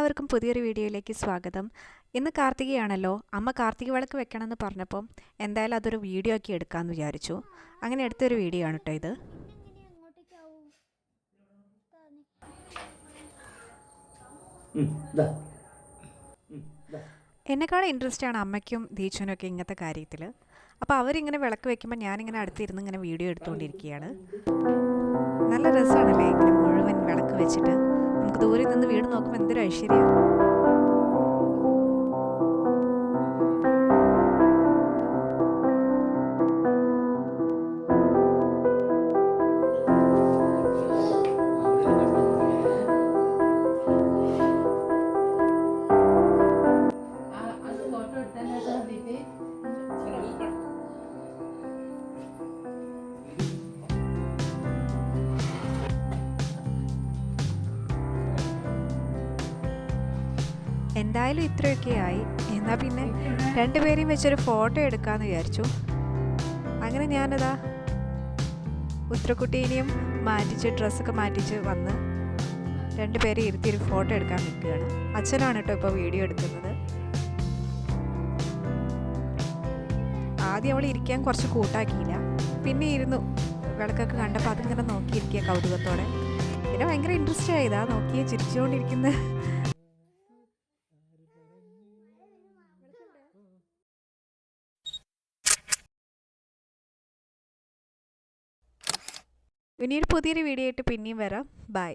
എല്ലാവർക്കും പുതിയൊരു വീഡിയോയിലേക്ക് സ്വാഗതം. ഇന്ന് കാർത്തികയാണല്ലോ. അമ്മ കാർത്തിക വിളക്ക് വെക്കണമെന്ന് പറഞ്ഞപ്പോൾ എന്തായാലും അതൊരു വീഡിയോ ആക്കി എടുക്കാമെന്ന് വിചാരിച്ചു. അങ്ങനെ എടുത്തൊരു വീഡിയോ ആണ് കേട്ടോ ഇത്. എന്നെക്കാളും ഇൻട്രസ്റ്റ് ആണ് അമ്മയ്ക്കും ദീക്ഷനും ഒക്കെ ഇങ്ങനത്തെ കാര്യത്തിൽ. അപ്പോൾ അവരിങ്ങനെ വിളക്ക് വെക്കുമ്പോൾ ഞാനിങ്ങനെ അടുത്തിരുന്ന് ഇങ്ങനെ വീഡിയോ എടുത്തുകൊണ്ടിരിക്കുകയാണ്. നല്ല രസമാണല്ലേ ഇങ്ങനെ മുഴുവൻ വിളക്ക് വെച്ചിട്ട്. നമുക്ക് ദൂരെ നിന്ന് വീട് നോക്കുമ്പോൾ എന്തൊരു ഐശ്വര്യം. എന്തായാലും ഇത്രയൊക്കെ ആയി. എന്നാൽ പിന്നെ രണ്ടുപേരെയും വെച്ചൊരു ഫോട്ടോ എടുക്കാമെന്ന് വിചാരിച്ചു. അങ്ങനെ ഞാനതാ ഉത്രക്കുട്ടീനെയും മാറ്റിച്ച് ഡ്രസ്സൊക്കെ മാറ്റിച്ച് വന്ന് രണ്ടുപേരെ ഇരുത്തിയൊരു ഫോട്ടോ എടുക്കാൻ നിൽക്കുകയാണ്. അച്ഛനാണ് കേട്ടോ ഇപ്പോൾ വീഡിയോ എടുക്കുന്നത്. ആദ്യം അവൾ ഇരിക്കാൻ കുറച്ച് കൂട്ടാക്കിയില്ല, പിന്നെ ഇരുന്നു. വിളക്കൊക്കെ കണ്ടപ്പോൾ അതിങ്ങനെ നോക്കിയിരിക്കുക കൗതുകത്തോടെ. പിന്നെ ഭയങ്കര ഇൻട്രസ്റ്റ് ആയതാ നോക്കിയേ ചിരിച്ചുകൊണ്ടിരിക്കുന്നത്. ഇനിയൊരു പുതിയൊരു വീഡിയോ ആയിട്ട് പിന്നെയും വരാം. ബൈ.